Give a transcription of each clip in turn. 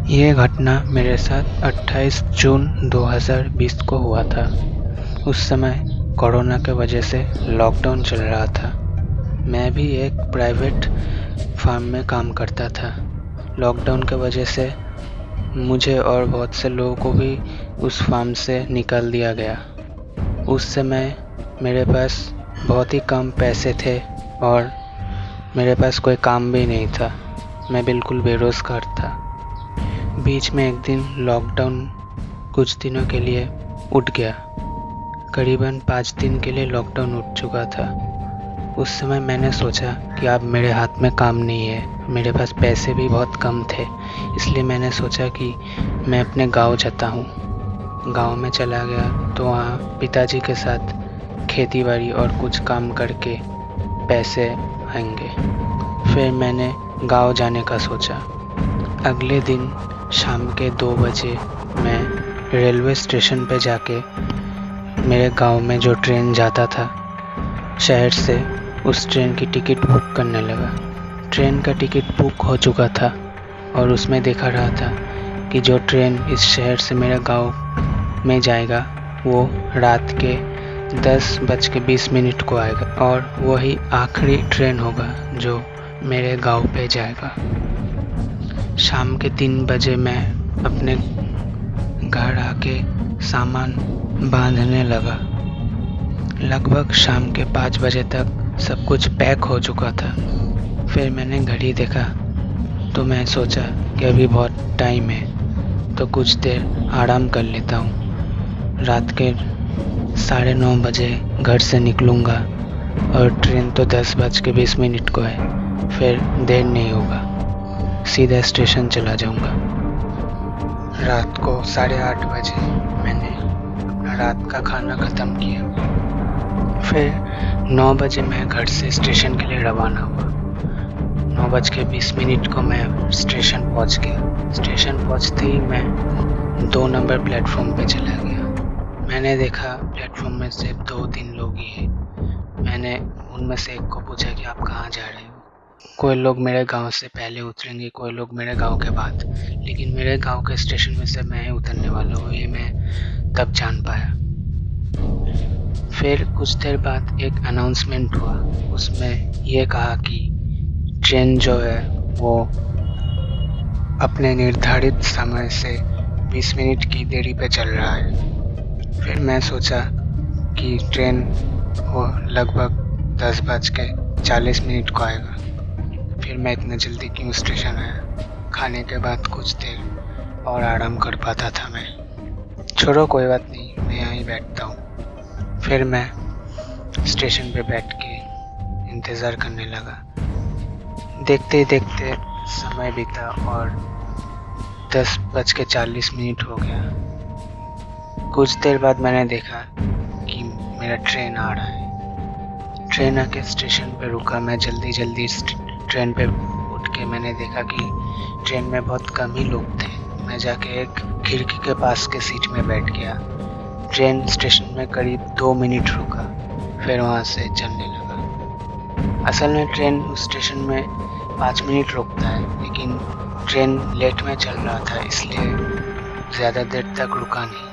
ये घटना मेरे साथ 28 जून 2020 को हुआ था। उस समय कोरोना के वजह से लॉकडाउन चल रहा था। मैं भी एक प्राइवेट फार्म में काम करता था। लॉकडाउन के वजह से मुझे और बहुत से लोगों को भी उस फार्म से निकाल दिया गया। उस समय मेरे पास बहुत ही कम पैसे थे और मेरे पास कोई काम भी नहीं था। मैं बिल्कुल बेरोज़गार था। बीच में एक दिन लॉकडाउन कुछ दिनों के लिए उठ गया। करीबन 5 दिन के लिए लॉकडाउन उठ चुका था। उस समय मैंने सोचा कि अब मेरे हाथ में काम नहीं है, मेरे पास पैसे भी बहुत कम थे, इसलिए मैंने सोचा कि मैं अपने गांव जाता हूँ। गांव में चला गया तो वहाँ पिताजी के साथ खेती-बाड़ी और कुछ काम करके पैसे आएंगे। फिर मैंने गांव जाने का सोचा। अगले दिन शाम के 2 बजे मैं रेलवे स्टेशन पे जाके मेरे गांव में जो ट्रेन जाता था शहर से, उस ट्रेन की टिकट बुक करने लगा। ट्रेन का टिकट बुक हो चुका था और उसमें देखा रहा था कि जो ट्रेन इस शहर से मेरे गांव में जाएगा वो रात के 10:20 को आएगा और वही आखिरी ट्रेन होगा जो मेरे गांव पे जाएगा। शाम के 3 बजे मैं अपने घर आके सामान बांधने लगा। लगभग शाम के 5 बजे तक सब कुछ पैक हो चुका था। फिर मैंने घड़ी देखा तो मैं सोचा कि अभी बहुत टाइम है तो कुछ देर आराम कर लेता हूँ। रात के 9:30 बजे घर से निकलूँगा और ट्रेन तो 10:20 को है। फिर देर नहीं होगा, सीधा स्टेशन चला जाऊँगा। रात को 8:30 बजे मैंने अपना रात का खाना ख़त्म किया। फिर 9 बजे मैं घर से स्टेशन के लिए रवाना हुआ। 9:20 को मैं स्टेशन पहुंच गया। स्टेशन पहुंचते ही मैं 2 नंबर प्लेटफॉर्म पे चला गया। मैंने देखा प्लेटफॉर्म में सिर्फ 2-3 लोग ही हैं। मैंने उनमें से एक को पूछा कि आप कहाँ जा रहे हो? कोई लोग मेरे गांव से पहले उतरेंगे, कोई लोग मेरे गांव के बाद, लेकिन मेरे गांव के स्टेशन में से मैं ही उतरने वाला हूँ, ये मैं तब जान पाया। फिर कुछ देर बाद एक अनाउंसमेंट हुआ। उसमें ये कहा कि ट्रेन जो है वो अपने निर्धारित समय से 20 मिनट की देरी पे चल रहा है। फिर मैं सोचा कि ट्रेन वो लगभग 10:40 को आएगा। फिर मैं इतना जल्दी क्यों स्टेशन आया? खाने के बाद कुछ देर और आराम कर पाता था मैं। छोड़ो, कोई बात नहीं, मैं यहीं बैठता हूँ। फिर मैं स्टेशन पे बैठ के इंतज़ार करने लगा। देखते ही देखते समय बीता और 10:40 हो गया। कुछ देर बाद मैंने देखा कि मेरा ट्रेन आ रहा है। ट्रेन आके स्टेशन पे रुका। मैं जल्दी ट्रेन पे उठ के मैंने देखा कि ट्रेन में बहुत कम ही लोग थे। मैं जाके एक खिड़की के पास के सीट में बैठ गया। ट्रेन स्टेशन में करीब 2 मिनट रुका, फिर वहाँ से चलने लगा। असल में ट्रेन उस स्टेशन में 5 मिनट रुकता है, लेकिन ट्रेन लेट में चल रहा था इसलिए ज़्यादा देर तक रुका नहीं।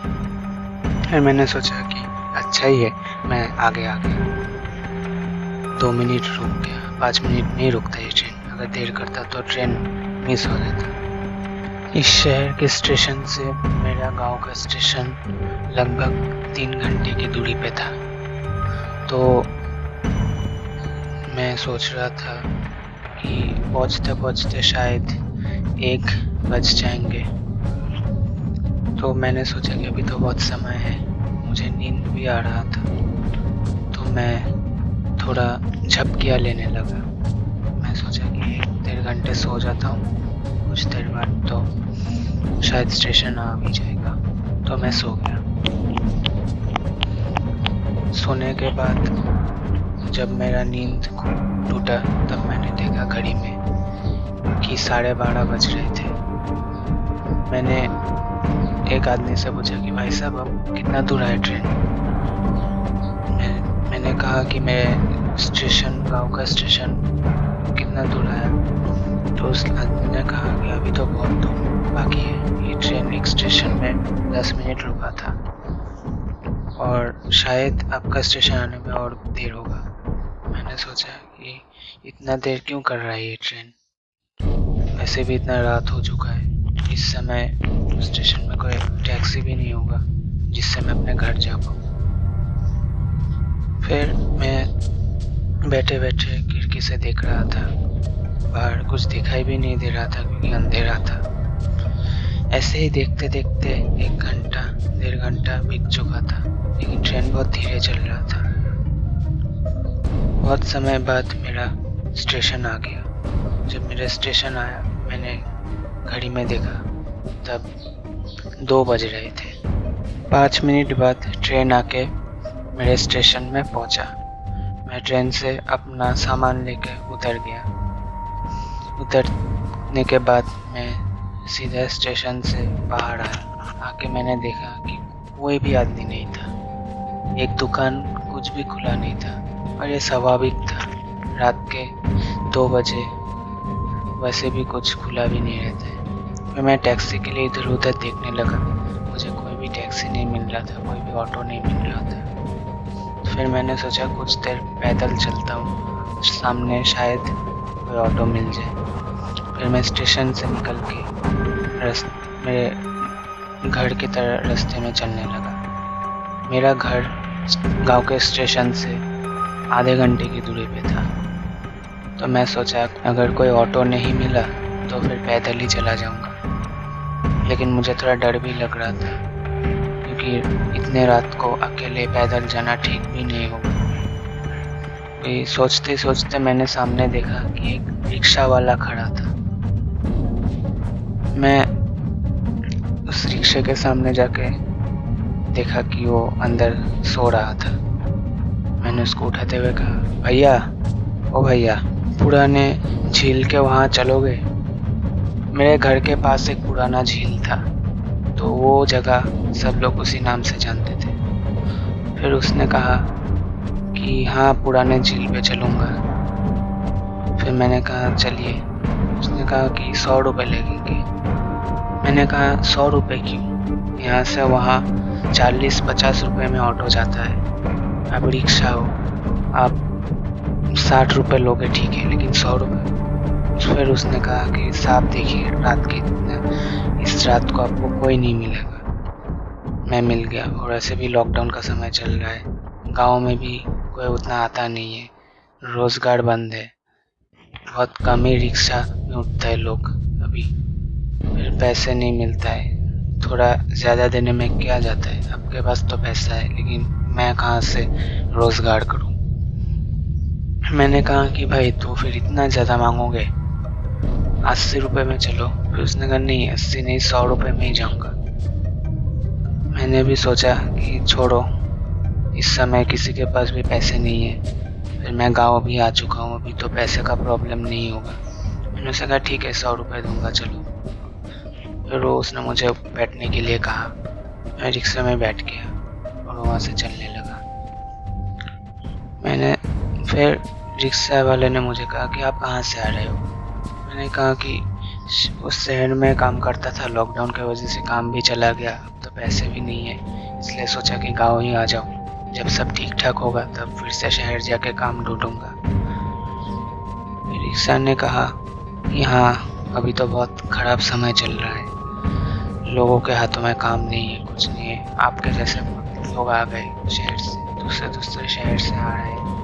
फिर मैंने सोचा कि अच्छा ही है, मैं आगे आ गया। 2 मिनट रुक गया। 5 मिनट नहीं रुकता ये ट्रेन। अगर देर करता तो ट्रेन मिस हो जाता। इस शहर के स्टेशन से मेरा गांव का स्टेशन लगभग 3 घंटे की दूरी पे था। तो मैं सोच रहा था कि पहुंचते पहुंचते शायद 1 बज जाएंगे। तो मैंने सोचा कि अभी तो बहुत समय है, मुझे नींद भी आ रहा था, तो मैं थोड़ा झपकियाँ लेने लगा। मैं सोचा कि 1-1.5 घंटे सो जाता हूँ, कुछ देर बाद तो शायद स्टेशन आ भी जाएगा। तो मैं सो गया। सोने के बाद जब मेरा नींद टूटा तब मैंने देखा घड़ी में कि 12:30 बज रहे थे। मैंने एक आदमी से पूछा कि भाई साहब, अब कितना दूर है ट्रेन? मैंने कहा कि मैं स्टेशन, गांव का स्टेशन कितना दूर है? तो उस आदमी ने कहा कि अभी तो बहुत दूर बाकी है। में 10 मिनट रुका था और शायद आपका स्टेशन आने में और देर होगा। मैंने सोचा कि इतना देर क्यों कर रहा है ये ट्रेन, वैसे भी इतना रात हो चुका है, इस समय स्टेशन में कोई टैक्सी भी नहीं होगा जिससे मैं अपने घर जा पाऊँ। फिर मैं बैठे बैठे खिड़की से देख रहा था, बाहर कुछ दिखाई भी नहीं दे रहा था क्योंकि अंधेरा था। ऐसे ही देखते देखते 1 घंटा 1.5 घंटा बीत चुका था, लेकिन ट्रेन बहुत धीरे चल रहा था। बहुत समय बाद मेरा स्टेशन आ गया। जब मेरा स्टेशन आया मैंने घड़ी में देखा, तब 2 बज रहे थे। 5 मिनट बाद ट्रेन आके मेरे स्टेशन में पहुंचा। मैं ट्रेन से अपना सामान लेके उतर गया। उतरने के बाद मैं सीधा स्टेशन से बाहर आया। आके मैंने देखा कि कोई भी आदमी नहीं था, एक दुकान कुछ भी खुला नहीं था और ये स्वाभाविक था, रात के 2 बजे वैसे भी कुछ खुला भी नहीं रहता है। फिर मैं टैक्सी के लिए इधर उधर देखने लगा, मुझे कोई भी टैक्सी नहीं मिल रहा था, कोई भी ऑटो नहीं मिल रहा था। फिर मैंने सोचा कुछ देर पैदल चलता हूँ, सामने शायद कोई ऑटो मिल जाए। फिर मैं स्टेशन से निकल के मेरे घर की तरह रास्ते में चलने लगा। मेरा घर गांव के स्टेशन से आधे घंटे की दूरी पे था, तो मैं सोचा अगर कोई ऑटो नहीं मिला तो फिर पैदल ही चला जाऊंगा। लेकिन मुझे थोड़ा डर भी लग रहा था क्योंकि इतने रात को अकेले पैदल जाना ठीक भी नहीं होगा। सोचते सोचते मैंने सामने देखा कि एक रिक्शा वाला खड़ा था। मैं उस रिक्शे के सामने जाके देखा कि वो अंदर सो रहा था। मैंने उसको उठाते हुए कहा, भैया, ओ भैया, पुराने झील के वहाँ चलोगे? मेरे घर के पास एक पुराना झील था, तो वो जगह सब लोग उसी नाम से जानते थे। फिर उसने कहा कि हाँ, पुराने झील पे चलूँगा। फिर मैंने कहा चलिए। उसने कहा कि 100 रुपये लगेंगे। मैंने कहा 100 रुपये क्यों? यहाँ से वहाँ 40-50 रुपये में ऑटो जाता है, अब रिक्शा हो, आप 60 रुपये लोगे ठीक है, लेकिन 100 रुपये। फिर उसने कहा कि साहब देखिए, रात के इस रात को आपको कोई नहीं मिलेगा। मैं मिल गया, और ऐसे भी लॉकडाउन का समय चल रहा है, गांव में भी कोई उतना आता नहीं है, रोज़गार बंद है, बहुत कम ही रिक्शा में उठता है लोग अभी। फिर पैसे नहीं मिलता है, थोड़ा ज़्यादा देने में क्या जाता है, आपके पास तो पैसा है, लेकिन मैं कहाँ से रोज़गार करूँ। मैंने कहा कि भाई तो फिर इतना ज़्यादा मांगोगे, 80 रुपये में चलो। फिर उसने कहा नहीं, 80 नहीं, 100 रुपये में ही जाऊँगा। मैंने भी सोचा कि छोड़ो, इस समय किसी के पास भी पैसे नहीं है, फिर मैं गांव भी आ चुका हूँ, अभी तो पैसे का प्रॉब्लम नहीं होगा। मैंने उससे कहा ठीक है, 100 रुपये दूँगा, चलो। फिर वो उसने मुझे बैठने के लिए कहा, मैं रिक्शा में बैठ गया और वहाँ से चलने लगा। फिर रिक्शा वाले ने मुझे कहा कि आप कहाँ से आ रहे हो? मैंने कहा कि उस शहर में काम करता था, लॉकडाउन की वजह से काम भी चला गया, अब तो पैसे भी नहीं है, इसलिए सोचा कि गांव ही आ जाऊं, जब सब ठीक ठाक होगा तब फिर से शहर जाके काम ढूंढूंगा। रिक्शा ने कहा कि हाँ, अभी तो बहुत ख़राब समय चल रहा है, लोगों के हाथों में काम नहीं है, कुछ नहीं है, आपके जैसे लोग आ गए शहर से, दूसरे शहर से आ रहे हैं।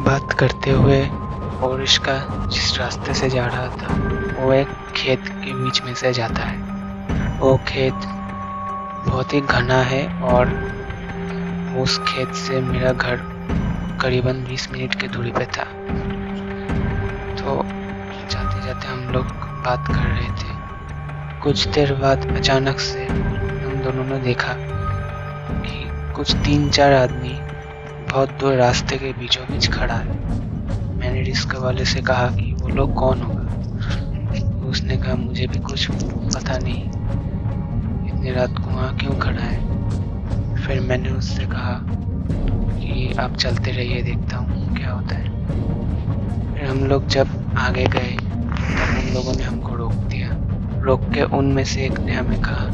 बात करते हुए और इसका जिस रास्ते से जा रहा था वो एक खेत के बीच में से जाता है। वो खेत बहुत ही घना है और उस खेत से मेरा घर करीबन 20 मिनट की दूरी पे था। तो जाते जाते हम लोग बात कर रहे थे। कुछ देर बाद अचानक से हम दोनों ने देखा कि कुछ 3-4 आदमी बहुत दूर रास्ते के बीचों बीच खड़ा है। मैंने रिक्शा वाले से कहा कि वो लोग कौन होगा? उसने कहा मुझे भी कुछ पता नहीं, इतनी रात को वहाँ क्यों खड़ा है। फिर मैंने उससे कहा कि आप चलते रहिए, देखता हूँ क्या होता है। फिर हम लोग जब आगे गए तब उन लोगों ने हमको रोक दिया। रोक के उनमें से एक ने हमें कहा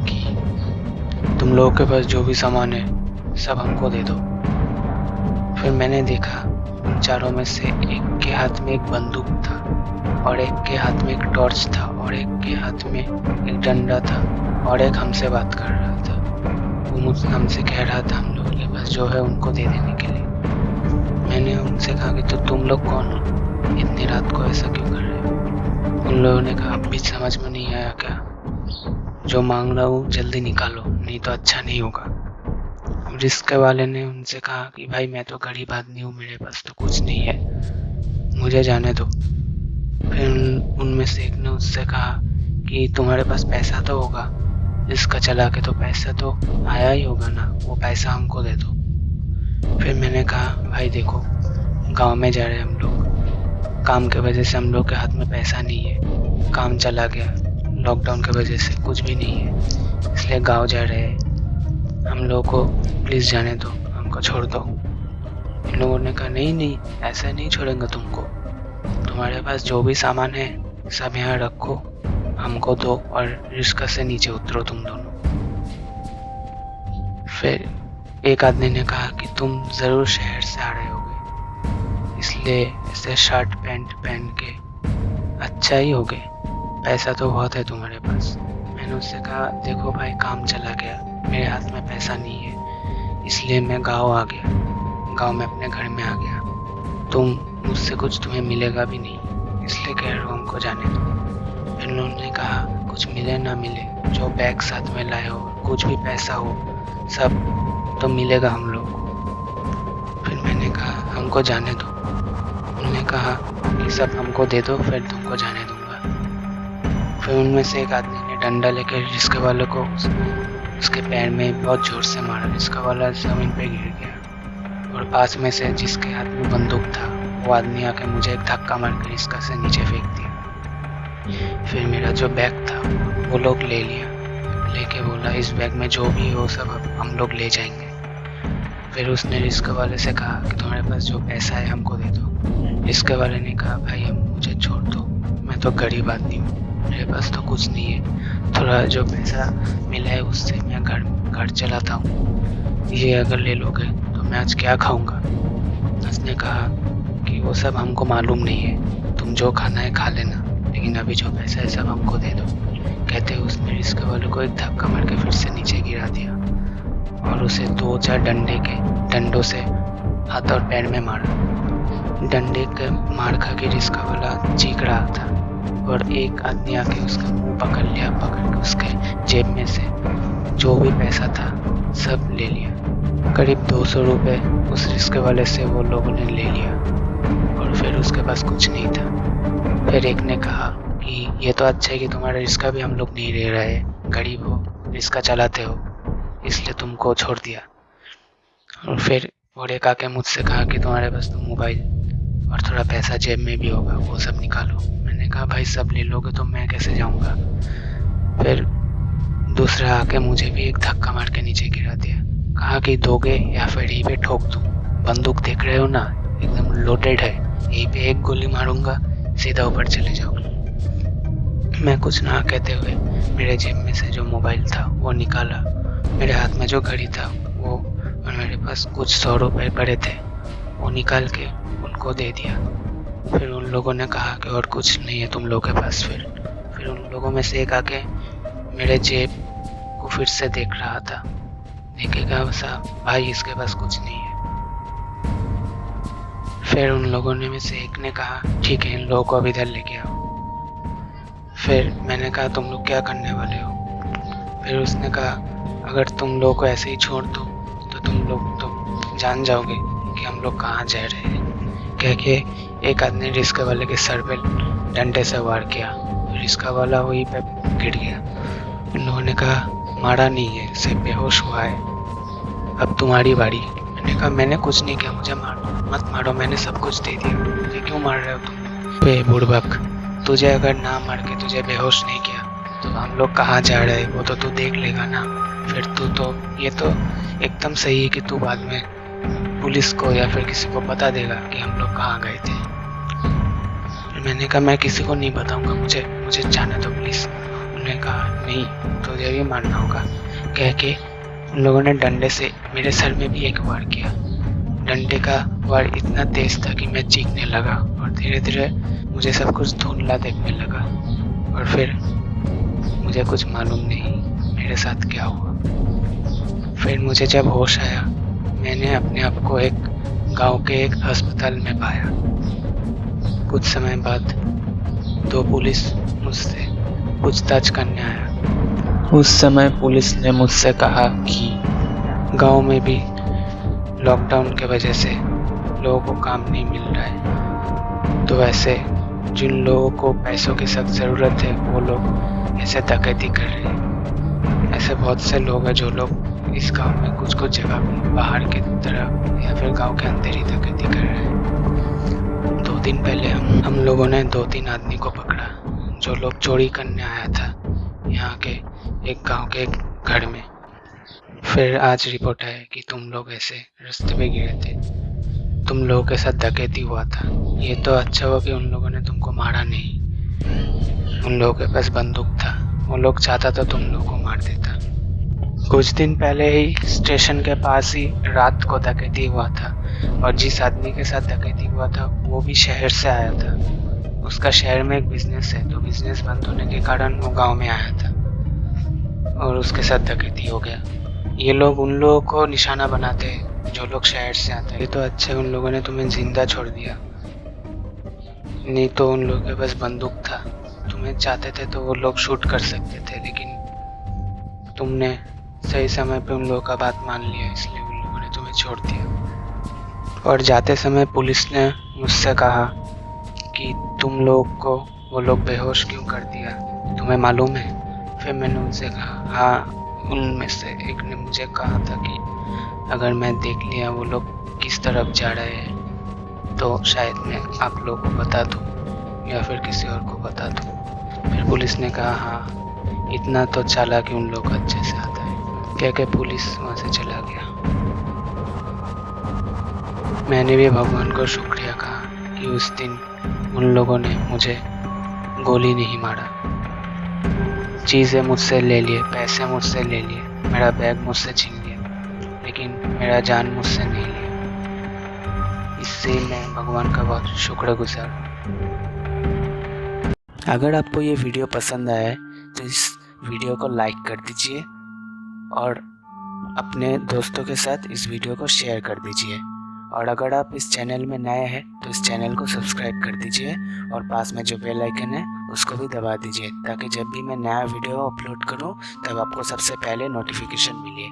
कि तुम लोगों के पास जो भी सामान है सब हमको दे दो। फिर मैंने देखा उन चारों में से एक के हाथ में एक बंदूक था और एक के हाथ में एक टॉर्च था और एक के हाथ में एक डंडा था और एक हमसे बात कर रहा था। वो मुझसे हमसे कह रहा था हम लोगों के पास जो है उनको दे देने के लिए। मैंने उनसे कहा कि तो तुम लोग कौन हो, इतनी रात को ऐसा क्यों कर रहे हो? उन लोगों ने कहा अब भी समझ में नहीं आया क्या? जो मांग रहा हूँ जल्दी निकालो, नहीं तो अच्छा नहीं होगा। रिस्क वाले ने उनसे कहा कि भाई मैं तो गरीब आदमी हूँ, मेरे पास तो कुछ नहीं है, मुझे जाने दो। फिर उनमें से एक ने उससे कहा कि तुम्हारे पास पैसा तो होगा, इसका चला के तो पैसा तो आया ही होगा ना, वो पैसा हमको दे दो। फिर मैंने कहा भाई देखो, गांव में जा रहे हैं हम लोग, काम के वजह से हम लोग के हाथ में पैसा नहीं है, काम चला गया, लॉकडाउन की वजह से कुछ भी नहीं है, इसलिए गांव जा रहे हैं, हम लोगों को प्लीज़ जाने दो, हमको छोड़ दो। इन लोगों ने कहा नहीं नहीं, ऐसा नहीं छोड़ेंगे तुमको, तुम्हारे पास जो भी सामान है सब यहाँ रखो, हमको दो और रिस्क से नीचे उतरो तुम दोनों। फिर एक आदमी ने कहा कि तुम ज़रूर शहर से आ रहे होगे, इसलिए ऐसे शर्ट पैंट पहन के अच्छा ही होगे, पैसा तो बहुत है तुम्हारे पास। मैंने उससे कहा देखो भाई, काम चला गया, मेरे हाथ में पैसा नहीं है, इसलिए मैं गांव आ गया, गांव में अपने घर में आ गया, तुम मुझसे कुछ तुम्हें मिलेगा भी नहीं, इसलिए कह रहा हूँ हमको जाने दो। फिर उन्होंने कहा कुछ मिले ना मिले, जो बैग साथ में लाए हो, कुछ भी पैसा हो, सब तो मिलेगा हम लोग को। फिर मैंने कहा हमको जाने दो। उन्होंने कहा कि सब हमको दे दो, फिर तुमको जाने दूंगा। फिर उनमें से एक आदमी ने डंडा लेकर रिस्क वाले को उसके पैर में बहुत ज़ोर से मारा, रिस्क वाला ज़मीन पे गिर गया और पास में से जिसके हाथ में बंदूक था वो आदमी आके मुझे एक धक्का मार कर रिस्क से नीचे फेंक दिया। फिर मेरा जो बैग था वो लोग ले लिया, लेके बोला इस बैग में जो भी हो सब हम लोग ले जाएंगे। फिर उसने रिस्क वाले से कहा कि तुम्हारे पास जो पैसा है हमको दे दो। रिस्क वाले ने कहा भाई मुझे छोड़ दो, मैं तो गरीब आदमी हूँ, मेरे पास तो कुछ नहीं है, थोड़ा जो पैसा मिला है उससे मैं घर चलाता हूँ, ये अगर ले लोगे तो मैं आज क्या खाऊंगा। उसने कहा कि वो सब हमको मालूम नहीं है, तुम जो खाना है खा लेना, लेकिन अभी जो पैसा है सब हमको दे दो। कहते हुए उसने रिस्क वाले को एक धक्का मार के फिर से नीचे गिरा दिया और उसे 2-4 डंडों से हाथ और पैर में मारा। डंडे के मार खा के रिस्क वाला चीख रहा था और एक आदमी आके उसका मुंह पकड़ लिया, पकड़ के उसके जेब में से जो भी पैसा था सब ले लिया। करीब 200 रुपये उस रिस्क वाले से वो लोगों ने ले लिया और फिर उसके पास कुछ नहीं था। फिर एक ने कहा कि ये तो अच्छा है कि तुम्हारा रिस्का भी हम लोग नहीं ले रहे, गरीब हो, रिस्का चलाते हो, इसलिए तुमको छोड़ दिया। और फिर और एक आके मुझसे कहा कि तुम्हारे पास तो मोबाइल और थोड़ा पैसा जेब में भी होगा, वो सब निकालो। मैंने कहा भाई सब ले लोगे तो मैं कैसे जाऊंगा। फिर दूसरा आके मुझे भी एक धक्का मार के नीचे गिरा दिया, कहा कि दोगे या फिर यहीं पे ठोक दूँ, बंदूक देख रहे हो ना एकदम लोडेड है, यहीं पे एक गोली मारूंगा सीधा ऊपर चले जाओगे। मैं कुछ ना कहते हुए मेरे जेब में से जो मोबाइल था वो निकाला, मेरे हाथ में जो घड़ी था वो और मेरे पास कुछ 100 रुपये पड़े थे वो निकाल के उनको दे दिया। फिर उन लोगों ने कहा कि और कुछ नहीं है तुम लोगों के पास। फिर उन लोगों में से एक आके मेरे जेब को फिर से देख रहा था, देखेगा साहब भाई इसके पास कुछ नहीं है। फिर उन लोगों में से एक ने कहा ठीक है इन लोगों को अब इधर लेके आओ। फिर मैंने कहा तुम लोग क्या करने वाले हो। फिर उसने कहा अगर तुम लोगों को ऐसे ही छोड़ दो तो तुम लोग तो जान जाओगे कि हम लोग कहाँ जा रहे हैं। कह के एक आदमी रिस्क वाले के सर पे डंडे से वार किया, रिस्क वाला वहीं पे गिर गया। उन लोगों ने कहा मारा नहीं है, सिर्फ बेहोश हुआ है, अब तुम्हारी बारी। मैंने कहा मैंने कुछ नहीं किया, मुझे मत मारो, मैंने सब कुछ दे दिया, मुझे क्यों मार रहे हो तुम। बे बुड़बक, तुझे अगर ना मार के तुझे बेहोश नहीं किया तो हम लोग कहाँ जा रहे हैं वो तो तू देख लेगा ना। फिर तू तो ये तो एकदम सही है कि तू बाद में पुलिस को या फिर किसी को बता देगा कि हम लोग कहाँ गए थे। मैंने कहा मैं किसी को नहीं बताऊंगा, मुझे जाने दो प्लीज़। उन्होंने कहा नहीं, तुझे भी मानना होगा। कह के उन लोगों ने डंडे से मेरे सर में भी एक वार किया। डंडे का वार इतना तेज था कि मैं चीखने लगा और धीरे धीरे मुझे सब कुछ धुंधला देखने लगा। और फिर मुझे कुछ मालूम नहीं मेरे साथ क्या हुआ। फिर मुझे जब होश आया, मैंने अपने आप को एक गांव के एक अस्पताल में पाया। कुछ समय बाद 2 पुलिस मुझसे पूछताछ करने आया। उस समय पुलिस ने मुझसे कहा कि गांव में भी लॉकडाउन के वजह से लोगों को काम नहीं मिल रहा है, तो वैसे जिन लोगों को पैसों की सख्त ज़रूरत है वो लोग ऐसे डकैती कर रहे हैं। ऐसे बहुत से लोग हैं जो लोग इस गांव में कुछ जगह बाहर की तरफ या फिर गांव के अंदर ही डकैती कर रहे हैं। 2 दिन पहले हम लोगों ने 2-3 आदमी को पकड़ा जो लोग चोरी करने आया था यहाँ के एक गांव के एक घर में। फिर आज रिपोर्ट है कि तुम लोग ऐसे रास्ते पे गिरे थे, तुम लोगों के साथ डकैती हुआ था। ये तो अच्छा हुआ कि उन लोगों ने तुमको मारा नहीं। उन लोगों के पास बंदूक था, वो लोग चाहता तो तुम लोगों को मार देता। कुछ दिन पहले ही स्टेशन के पास ही रात को डकैती हुआ था और जिस आदमी के साथ डकैती हुआ था वो भी शहर से आया था। उसका शहर में एक बिजनेस है, तो बिजनेस बंद होने के कारण वो गांव में आया था और उसके साथ डकैती हो गया। ये लोग उन लोगों को निशाना बनाते हैं जो लोग शहर से आते हैं। ये तो अच्छा है उन लोगों ने तुम्हें जिंदा छोड़ दिया, नहीं तो उन लोगों के पास बंदूक था। तुम्हें चाहते थे तो वो लोग शूट कर सकते थे, लेकिन तुमने सही समय पे उन लोगों का बात मान लिया, इसलिए उन लोगों ने तुम्हें छोड़ दिया। और जाते समय पुलिस ने मुझसे कहा कि तुम लोग को वो लोग बेहोश क्यों कर दिया, तुम्हें मालूम है? फिर मैंने उनसे कहा हाँ। उनमें से एक ने मुझे कहा था कि अगर मैं देख लिया वो लोग किस तरफ जा रहे हैं तो शायद मैं आप लोगों को बता दूँ या फिर किसी और को बता दूँ। फिर पुलिस ने कहा हाँ, इतना तो चालाक कि उन लोग को अच्छे से आता है। कह के पुलिस वहाँ से चला गया। मैंने भी भगवान को शुक्रिया कहा कि उस दिन उन लोगों ने मुझे गोली नहीं मारा। चीज़ें मुझसे ले लिए, पैसे मुझसे ले लिए, मेरा बैग मुझसे छीन लिया, लेकिन मेरा जान मुझसे नहीं लिया। इससे मैं भगवान का बहुत शुक्रगुजार हूँ। अगर आपको ये वीडियो पसंद आया है तो इस वीडियो को लाइक कर दीजिए और अपने दोस्तों के साथ इस वीडियो को शेयर कर दीजिए। और अगर आप इस चैनल में नए हैं तो इस चैनल को सब्सक्राइब कर दीजिए और पास में जो बेल आइकन है उसको भी दबा दीजिए, ताकि जब भी मैं नया वीडियो अपलोड करूं तब आपको सबसे पहले नोटिफिकेशन मिले।